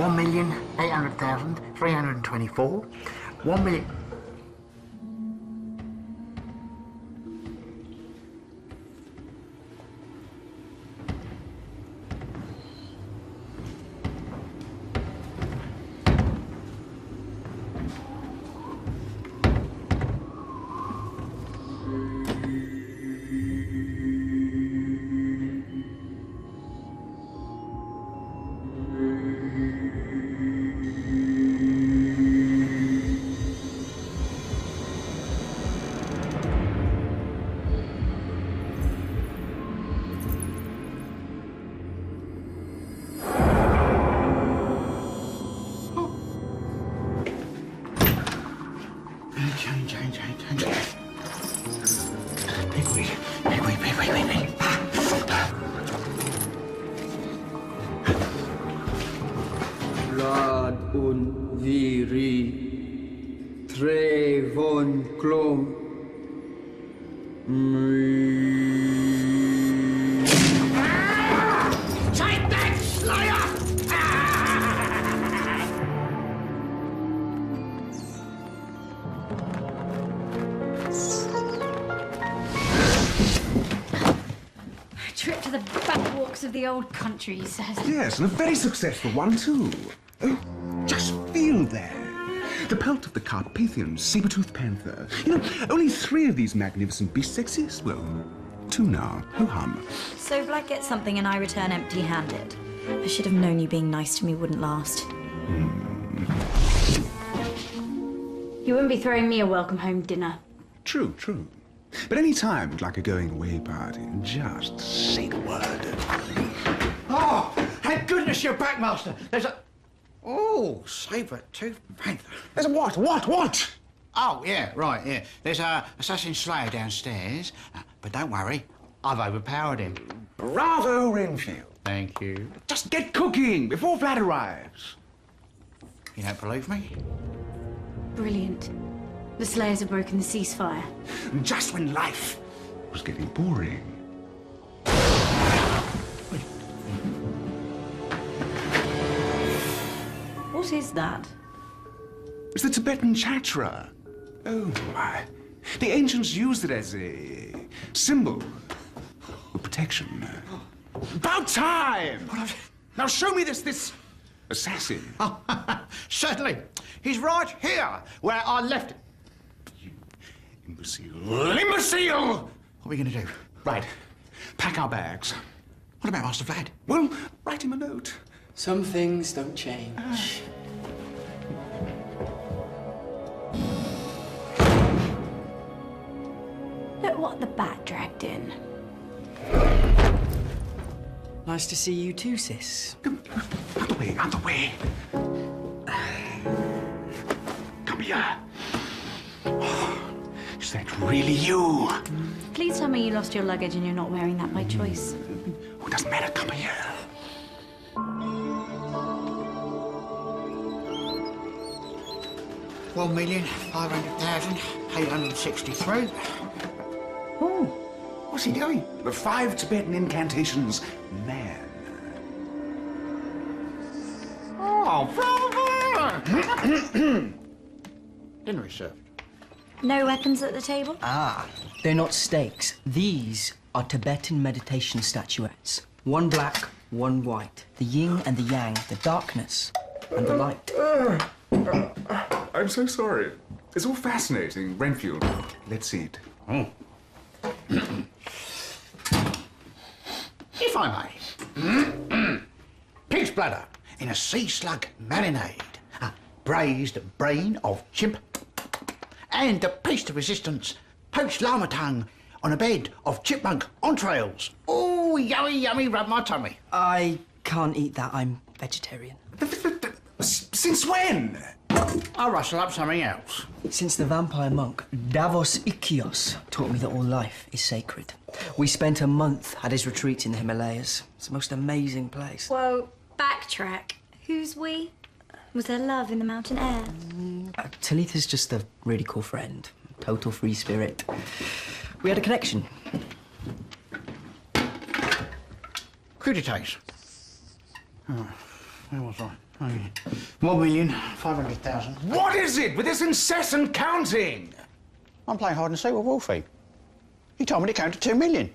1,800,324. 1 million... Rad und viri, trevon klom. Take that, Slayer! A trip to the backwalks of the old country, he says. Yes, and a very successful one, too. Oh, just feel that. The pelt of the Carpathian saber-toothed panther. You know, only 3 of these magnificent beasts exist. Well, 2 now. Ho-hum. So Black gets something and I return empty-handed. I should have known you being nice to me wouldn't last. You wouldn't be throwing me a welcome home dinner. True, true. But any time we'd like a going-away party, just say the word. Oh, thank goodness you're back, Master. There's a... Oh, saber-toothed panther. There's a what? What? Oh, yeah, right, yeah. There's a assassin slayer downstairs, but don't worry, I've overpowered him. Bravo, Renfield. Thank you. Just get cooking before Vlad arrives. You don't believe me? Brilliant. The Slayers have broken the ceasefire. Just when life was getting boring. What is that? It's the Tibetan chakra. Oh, my. The ancients used it as a symbol of protection. About time! Now show me this assassin. Oh, certainly. He's right here, where I left him. You imbecile. Imbecile! What are we going to do? Right. Pack our bags. What about Master Vlad? Well, write him a note. Some things don't change. Look what the bat dragged in. Nice to see you too, sis. Out the way. Come here. Oh, is that really you? Please tell me you lost your luggage and you're not wearing that by choice. Oh, it doesn't matter. Come here. $1,500,863. Oh, what's he doing? The 5 Tibetan incantations, man. Oh, bravo! Dinner is served. No weapons at the table? Ah, they're not stakes. These are Tibetan meditation statuettes. One black, one white. The yin and the yang, the darkness and the light. I'm so sorry. It's all fascinating. Renfield, let's eat. Oh. If I may. Pig's bladder in a sea slug marinade. A braised brain of chimp. And a paste of resistance poached llama tongue on a bed of chipmunk entrails. Oh, yummy, rub my tummy. I can't eat that. I'm vegetarian. Since when? I'll rustle up something else. Since the vampire monk Davos Ikios taught me that all life is sacred. We spent a month at his retreat in the Himalayas. It's the most amazing place. Whoa, backtrack. Who's we? Was there love in the mountain air? Talitha's just a really cool friend. Total free spirit. We had a connection. Crudités. Oh, where was I? 1,500,000. What is it with this incessant counting? I'm playing hide and seek with Wolfie. He told me to count to 2 million.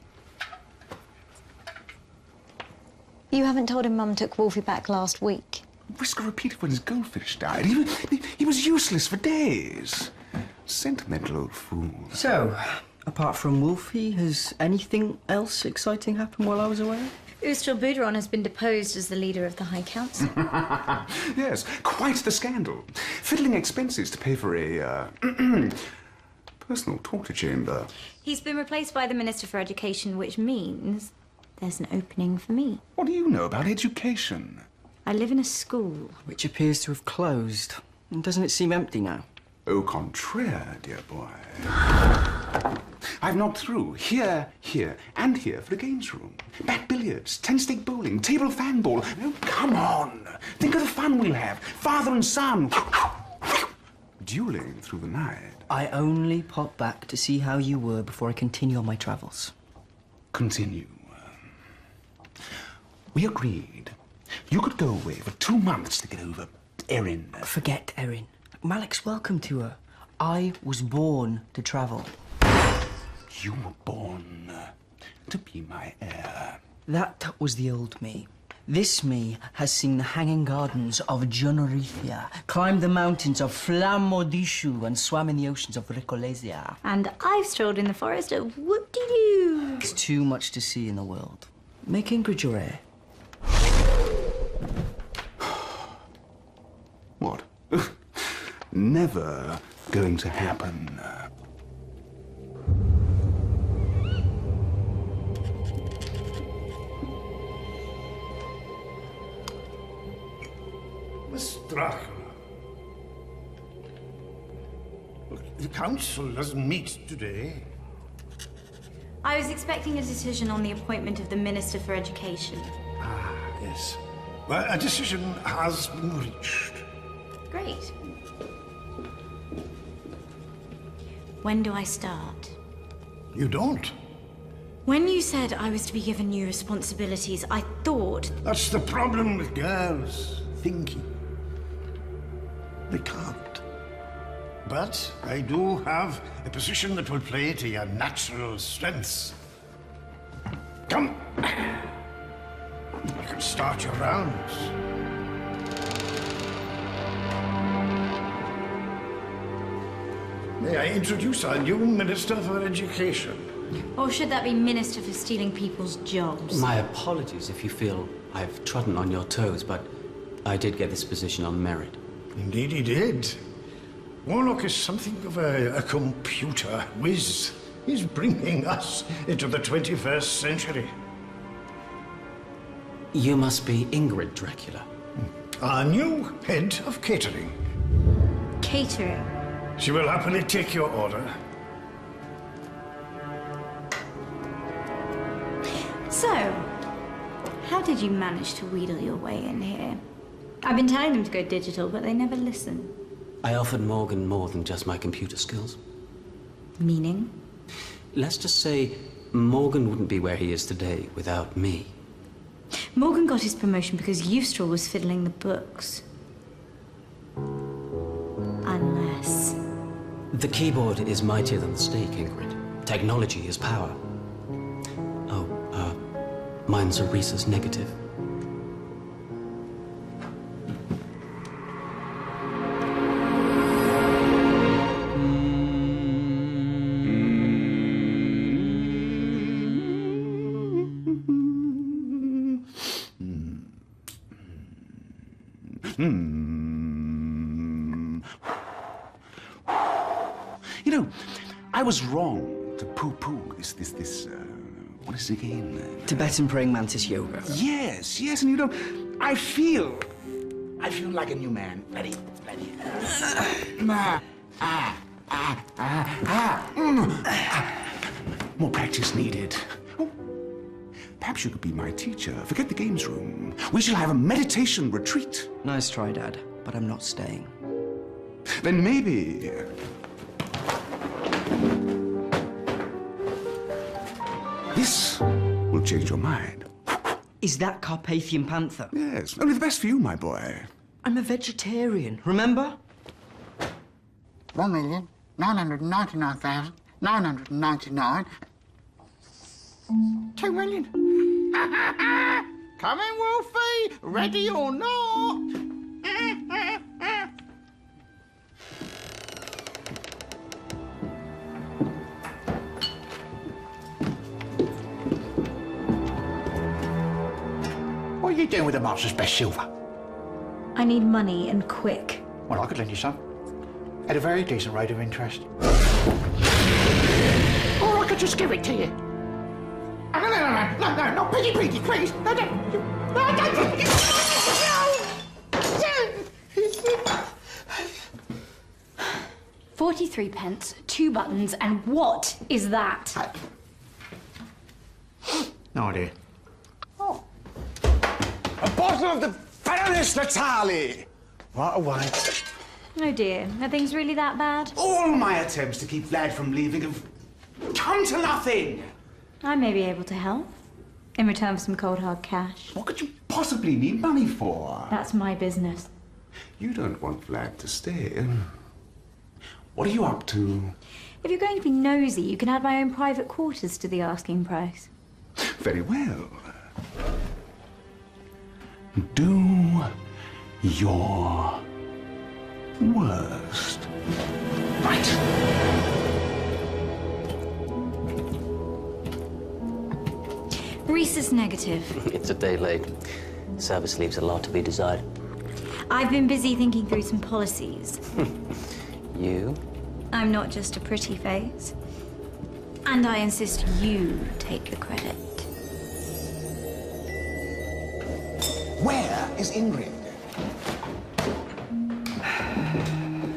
You haven't told him Mum took Wolfie back last week. Whisker repeated when his goldfish died. He was useless for days. Sentimental old fool. So, apart from Wolfie, has anything else exciting happened while I was away? Ustral Boudron has been deposed as the leader of the High Council. Yes, quite the scandal. Fiddling expenses to pay for a, personal torture chamber. He's been replaced by the Minister for Education, which means there's an opening for me. What do you know about education? I live in a school. Which appears to have closed. And doesn't it seem empty now? Au contraire, dear boy. I've knocked through here, and here for the games room. Bat billiards, 10-stick bowling, table fan ball. Oh, come on. Think of the fun we'll have. Father and son. Dueling through the night. I only popped back to see how you were before I continue on my travels. Continue. We agreed. You could go away for 2 months to get over Erin. Forget Erin. Malik's welcome to her. I was born to travel. You were born to be my heir. That was the old me. This me has seen the hanging gardens of Jonorithia, climbed the mountains of Flammodishu, and swam in the oceans of Recolesia. And I've strolled in the forest of Whoop-de-doo. There's too much to see in the world. Make Ingrid your heir. What? Never going to happen. Miss Dracula. Look, the council doesn't meet today. I was expecting a decision on the appointment of the Minister for Education. Ah, yes. Well, a decision has been reached. Great. When do I start? You don't? When you said I was to be given new responsibilities, I thought... That's the problem with girls. Thinking. They can't. But I do have a position that will play to your natural strengths. Come. You can start your rounds. May I introduce our new Minister for Education? Or should that be Minister for stealing people's jobs? My apologies if you feel I've trodden on your toes, but I did get this position on merit. Indeed he did. Warlock is something of a computer whiz. He's bringing us into the 21st century. You must be Ingrid Dracula. Our new head of catering. Catering. She will happily take your order. So, how did you manage to wheedle your way in here? I've been telling them to go digital, but they never listen. I offered Morgan more than just my computer skills. Meaning? Let's just say Morgan wouldn't be where he is today without me. Morgan got his promotion because Ustral was fiddling the books. Unless... The keyboard is mightier than the stake, Ingrid. Technology is power. Oh, mine's a rhesus negative. You know, I was wrong to poo-poo this, what is it again? Tibetan praying mantis yoga. Yes, and you know, I feel like a new man. Ready. More practice needed. Oh, perhaps you could be my teacher. Forget the games room. We shall have a meditation retreat. Nice try, Dad, but I'm not staying. Then maybe... this will change your mind. Is that Carpathian Panther? Yes, only the best for you, my boy. I'm a vegetarian, remember? 1,999,999. 2 million. Come in, Wolfie. Ready or not? What are you doing with the master's best silver? I need money and quick. Well, I could lend you some. At a very decent rate of interest. Or I could just give it to you. No, Piggy, please. No. 43 pence, 2 buttons, and what is that? No idea. A bottle of the Baroness Natali! Right away. Oh dear, are things really that bad? All my attempts to keep Vlad from leaving have come to nothing. I may be able to help. In return for some cold hard cash. What could you possibly need money for? That's my business. You don't want Vlad to stay. What are you up to? If you're going to be nosy, you can add my own private quarters to the asking price. Very well. Do your worst. Right. Reese is negative. It's a day late. Service leaves a lot to be desired. I've been busy thinking through some policies. You? I'm not just a pretty face. And I insist you take the credit. Where is Ingrid?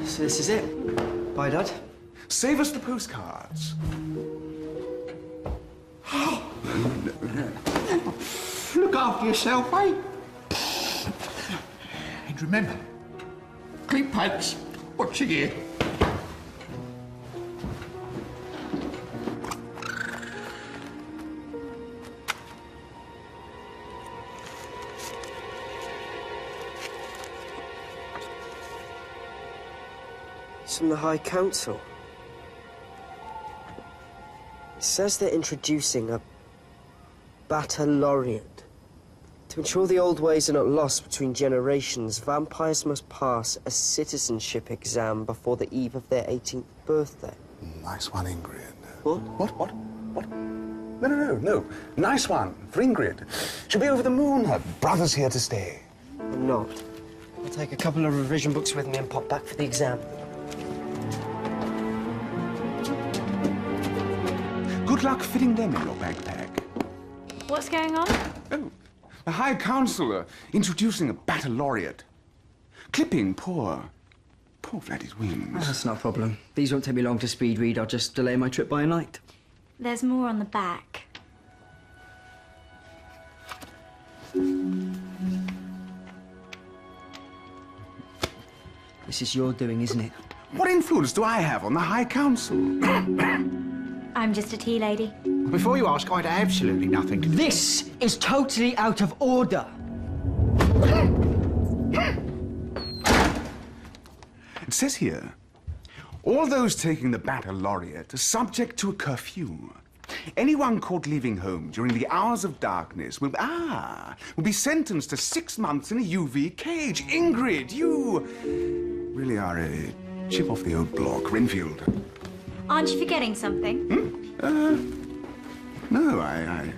So this is it. Bye, Dad. Save us the postcards. Look after yourself, eh? And remember, clean pants once a year. It's from the High Council. It says they're introducing a baccalaureate. To ensure the old ways are not lost between generations, vampires must pass a citizenship exam before the eve of their 18th birthday. Nice one, Ingrid. What? What? No. Nice one for Ingrid. She'll be over the moon. Her brother's here to stay. I'm not. I'll take a couple of revision books with me and pop back for the exam. Good luck fitting them in your backpack. What's going on? Oh, the High Council are introducing a baccalaureate. Clipping poor Vladdy's wings. That's not a problem. These won't take me long to speed read. I'll just delay my trip by a night. There's more on the back. This is your doing, isn't it? What influence do I have on the High Council? I'm just a tea lady. Before you ask, I'd absolutely nothing to do. This is totally out of order. It says here, all those taking the baccalaureate are subject to a curfew. Anyone caught leaving home during the hours of darkness will be sentenced to 6 months in a UV cage. Ingrid, you really are a chip off the old block, Renfield. Aren't you forgetting something? No, I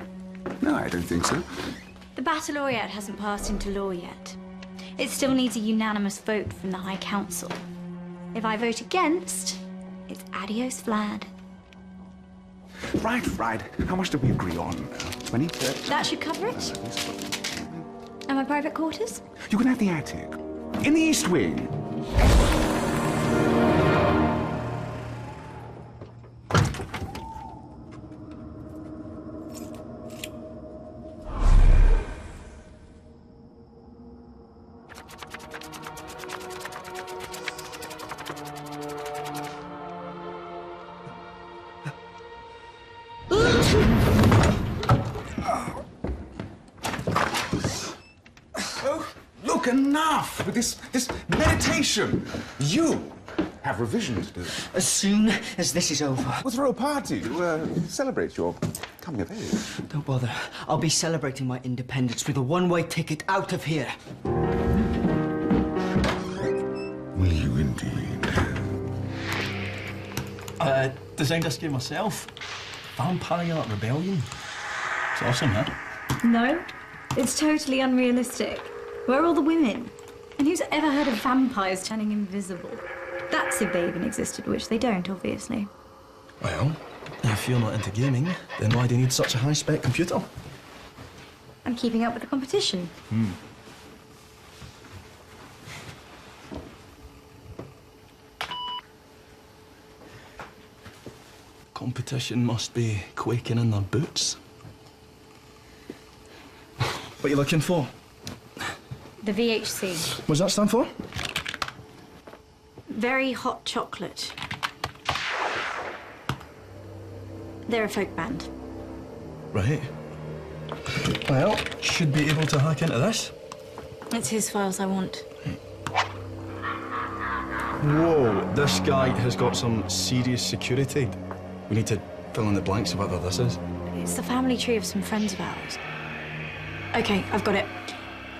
don't think so. The baccalaureate hasn't passed into law yet. It still needs a unanimous vote from the High Council. If I vote against, it's adios, Vlad. Right. How much did we agree on? 20? That should cover it. And my private quarters? You can have the attic. In the East Wing. enough with this meditation. You have revision to do. As soon as this is over. We'll throw a party to celebrate your coming of age. Don't bother. I'll be celebrating my independence with a one-way ticket out of here. Will you indeed? Designed this game myself. Vampire Rebellion. It's awesome, huh? No, it's totally unrealistic. Where are all the women? And who's ever heard of vampires turning invisible? That's if they even existed, which they don't, obviously. Well, if you're not into gaming, then why do you need such a high-spec computer? I'm keeping up with the competition. Competition must be quaking in their boots. What are you looking for? The VHC. What's that stand for? Very hot chocolate. They're a folk band. Right. Well, should be able to hack into this. It's his files I want. Whoa, this guy has got some serious security. We need to fill in the blanks of whether this is. It's the family tree of some friends of ours. Okay, I've got it.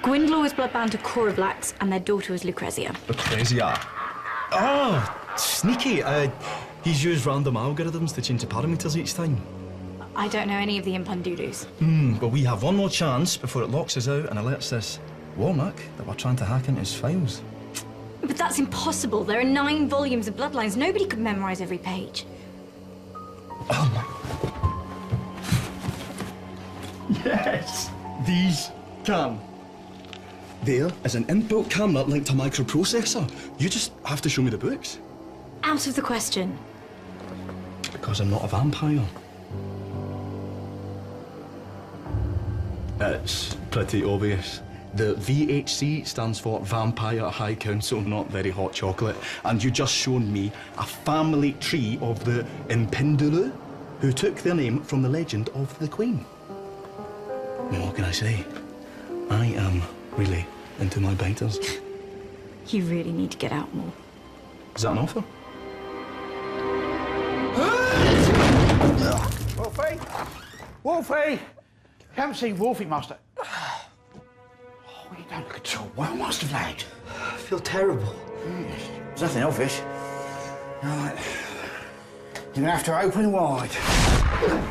Gwynlaw was bloodbound to Cora Blacks, and their daughter was Lucrezia. Lucrezia. Oh, sneaky. He's used random algorithms to change the parameters each time. I don't know any of the Impundulus. But we have one more chance before it locks us out and alerts this Warnock that we're trying to hack into his files. But that's impossible. There are 9 volumes of bloodlines. Nobody could memorize every page. Yes, these can. There is an inbuilt camera linked to a microprocessor. You just have to show me the books. Out of the question. Because I'm not a vampire. It's pretty obvious. The VHC stands for Vampire High Council, not very hot chocolate. And you just shown me a family tree of the Impundulu, who took their name from the legend of the Queen. Well, what can I say? I am really into my biters. You really need to get out more. Is that an offer? Wolfie! Wolfie! Haven't seen Wolfie, Master. Oh, you don't look at all well, Master Vlad. I feel terrible. Yes. There's nothing obvious. Right. You're gonna have to open wide.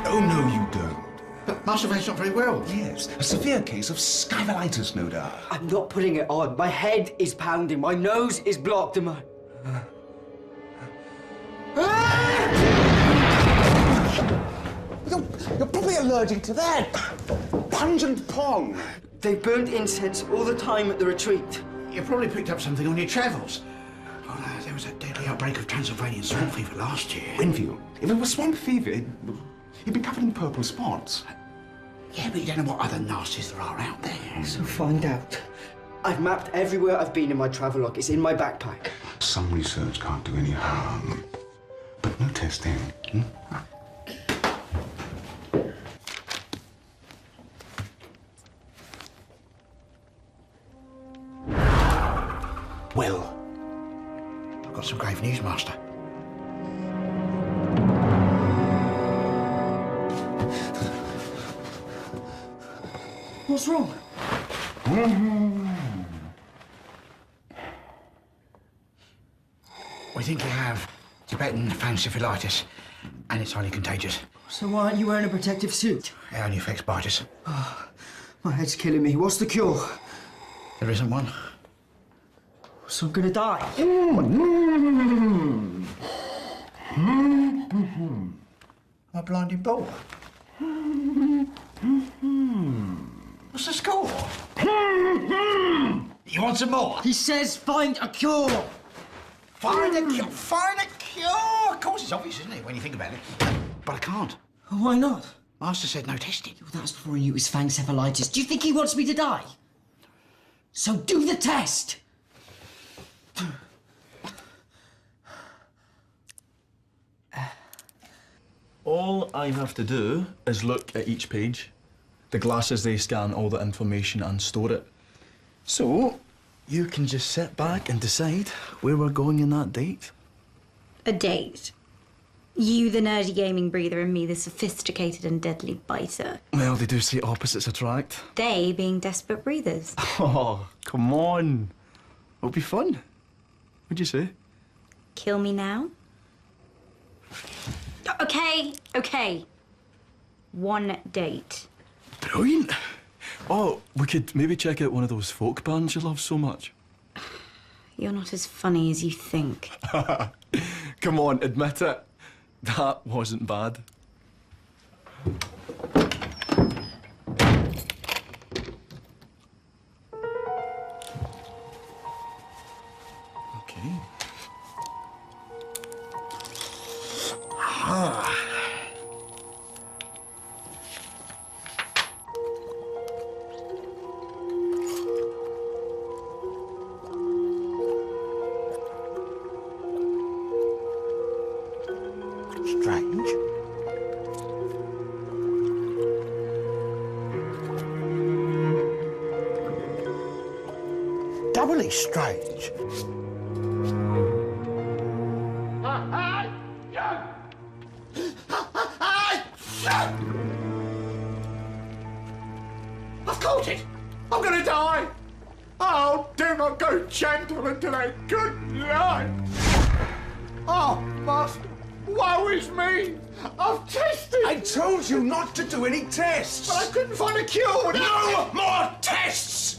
Oh, no, you don't. But Master Vlad's not very well. Yes, a severe case of skylitis, no doubt. I'm not putting it on. My head is pounding. My nose is blocked and my... You're probably allergic to that. Pungent pong. They burnt incense all the time at the retreat. You probably picked up something on your travels. Oh, no, there was a deadly outbreak of Transylvanian swamp fever last year. Winfield, if it was swamp fever, you'd be covered in purple spots. Yeah, but you don't know what other nasties there are out there. So find out. I've mapped everywhere I've been in my travelogue. It's in my backpack. Some research can't do any harm, but no testing. Well, I've got some grave news, Master. What's wrong? We think you have Tibetan encephalitis, and it's highly contagious. So why aren't you wearing a protective suit? It only affects biters. My head's killing me. What's the cure? There isn't one. So I'm gonna die. A blinding bolt. What's the score? You want some more? He says find a cure. Find a cure. Find a cure. Of course, it's obvious, isn't it, when you think about it? But I can't. Why not? Master said no testing. Well, that was before he knew it was encephalitis. Do you think he wants me to die? So do the test. All I have to do is look at each page. The glasses, they scan all the information and store it. So, you can just sit back and decide where we're going in that date. A date? You, the nerdy gaming breather, and me, the sophisticated and deadly biter. Well, they do say opposites attract. They being desperate breathers. Oh, come on. It'll be fun. What'd you say? Kill me now? Okay. One date. Brilliant. Oh, we could maybe check out one of those folk bands you love so much. You're not as funny as you think. Come on, admit it. That wasn't bad. Okay. Strange. Doubly strange. I've caught it! I'm gonna die! Oh, do not go gentle into that good night! Oh, master! Woe is me! I've tested! I told you not to do any tests! But I couldn't find a cure! No more tests!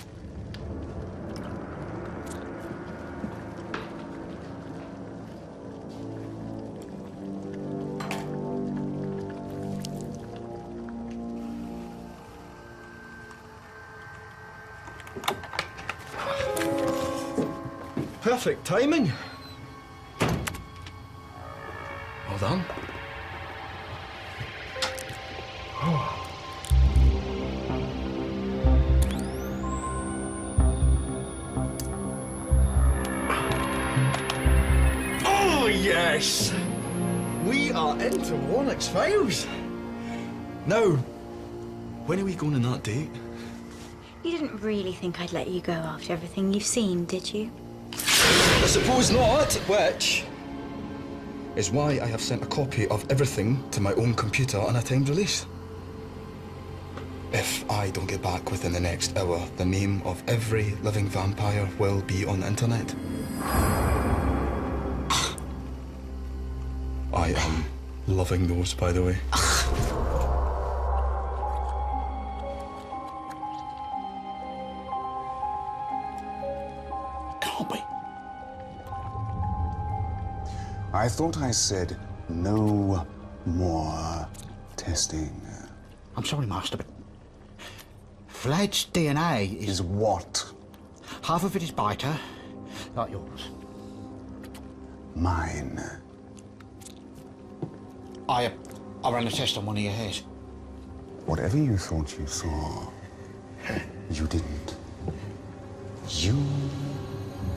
Perfect timing. Well done. Oh, yes! We are into Warnock's files. Now, when are we going on that date? You didn't really think I'd let you go after everything you've seen, did you? I suppose not, which is why I have sent a copy of everything to my own computer on a timed release. If I don't get back within the next hour, the name of every living vampire will be on the internet. I am loving those, by the way. Can't be. I thought I said no more testing. I'm sorry, Master, but Vlad's DNA Is what? half of it is biter, like yours. Mine. I ran a test on one of your hairs. Whatever you thought you saw, you didn't. You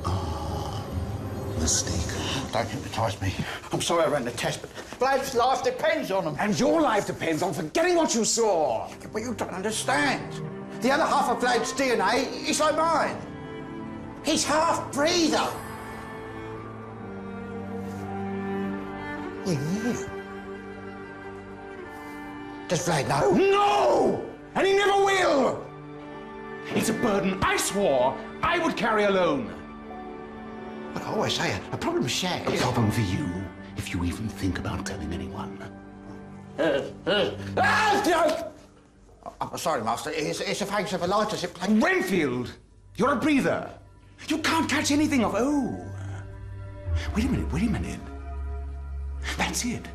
are mistaken. Don't hypnotise me. I'm sorry I ran the test, but Vlad's life depends on them. And your life depends on forgetting what you saw. But you don't understand. The other half of Vlad's DNA is like mine. He's half-breather. Yeah. Does Vlad know? No! And he never will! It's a burden I swore I would carry alone. But I always say a problem shared. A problem for you, if you even think about telling anyone. I'm sorry, Master. It's a function of a lighter zip plate. Renfield, you're a breather. You can't catch anything of... Oh. Wait a minute. That's it.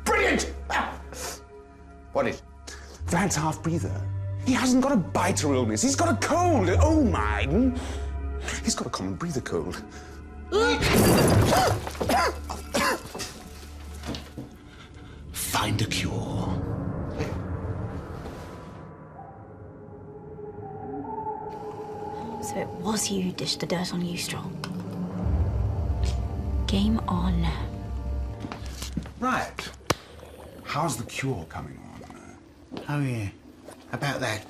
Brilliant! What is? Vlad's half-breather. He hasn't got a biter illness. He's got a cold. Oh, my. He's got a common breather cold. Find a cure. So it was you who dished the dirt on you, Strong. Game on. Right. How's the cure coming on? Oh, yeah. About that.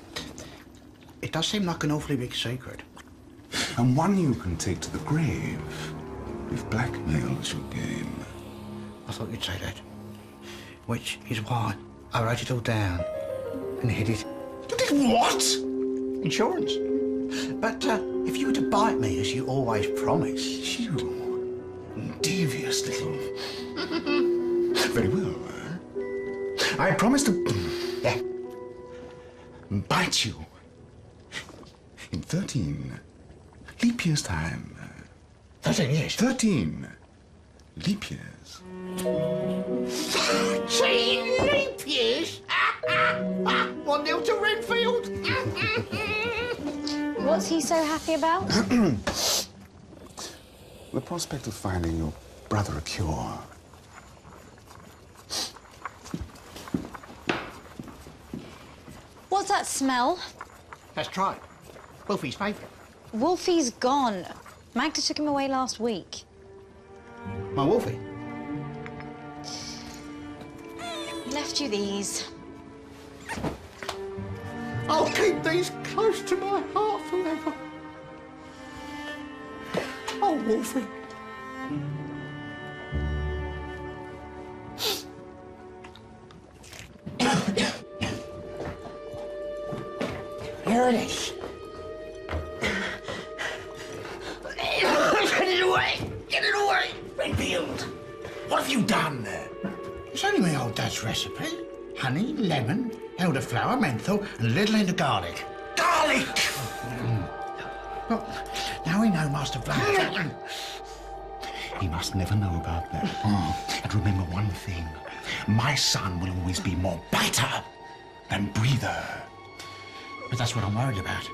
It does seem like an awfully big secret. And one you can take to the grave if blackmail's your game. I thought you'd say that. Which is why I wrote it all down and hid it. You did what? Insurance. But if you were to bite me as you always promised... You devious little... Very well. I promise to... Yeah. Bite you. In 13 leap years' time. 13 years? 13 leap years. 13 leap years? 1-0 to Renfield. What's he so happy about? The prospect of finding your brother a cure. What's that smell? That's tripe. Wolfie's favourite. Wolfie's gone. Magda took him away last week. My Wolfie? Left you these. I'll keep these close to my heart forever. Oh, Wolfie. Here it is. Get it away! Get it away! Renfield, what have you done there? It's only my old dad's recipe. Honey, lemon, elderflower, menthol, and a little end of garlic. Garlic! Well, now we know Master Vlad. He must never know about that. And remember one thing. My son will always be more biter than breather. But that's what I'm worried about.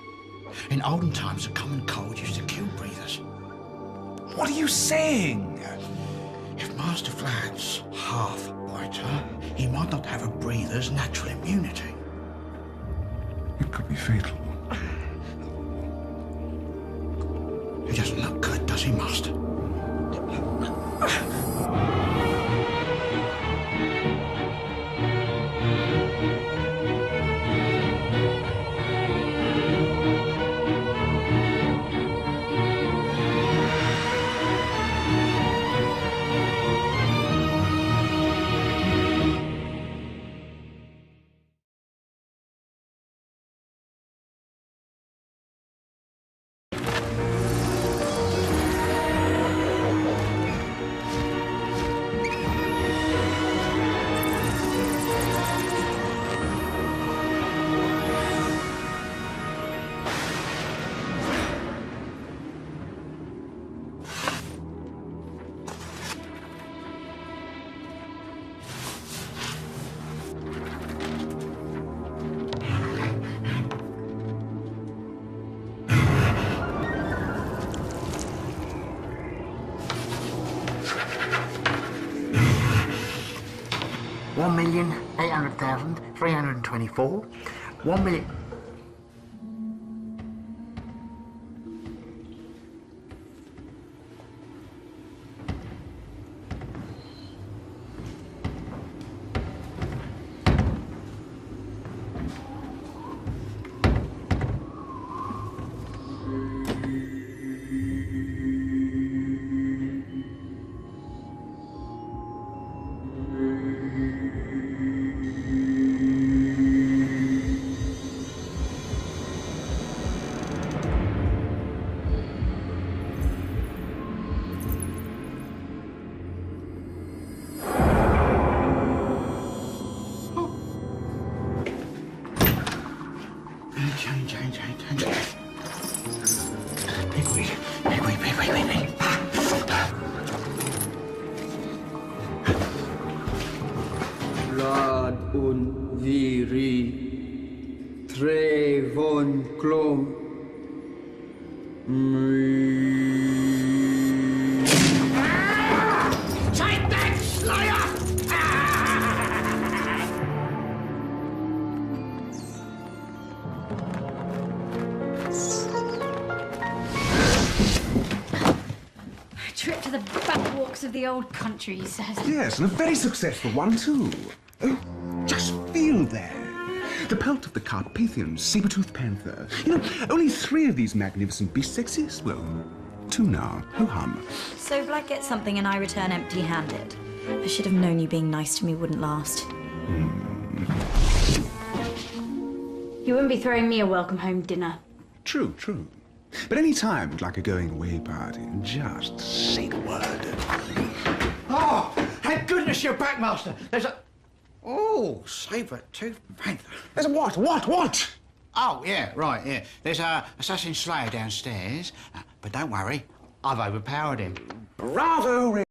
In olden times, a common cold used to kill breathers. What are you saying? If Master Vlad's half biter, he might not have a breather's natural immunity. It could be fatal. He doesn't look good, does he, Master? $1,800,324. 1 million. Change. Pigweed. Rad und viri, trevon klom. Take that, Slayer! Trip to the backwalks of the old country, he says. Yes, and a very successful one, too. Oh, just feel there. The pelt of the Carpathian saber-toothed panther. You know, only 3 of these magnificent beasts exist. Well, 2 now. Ho-hum. So Black gets something and I return empty-handed. I should have known you being nice to me wouldn't last. You wouldn't be throwing me a welcome home dinner. True, true. But any time you'd like a going-away party, just say the word. Oh, thank goodness you're back, Master. There's a... Oh, saber-toothed panther. There's a what? What? Oh, yeah, right, yeah. There's a assassin slayer downstairs. But don't worry, I've overpowered him. Bravo,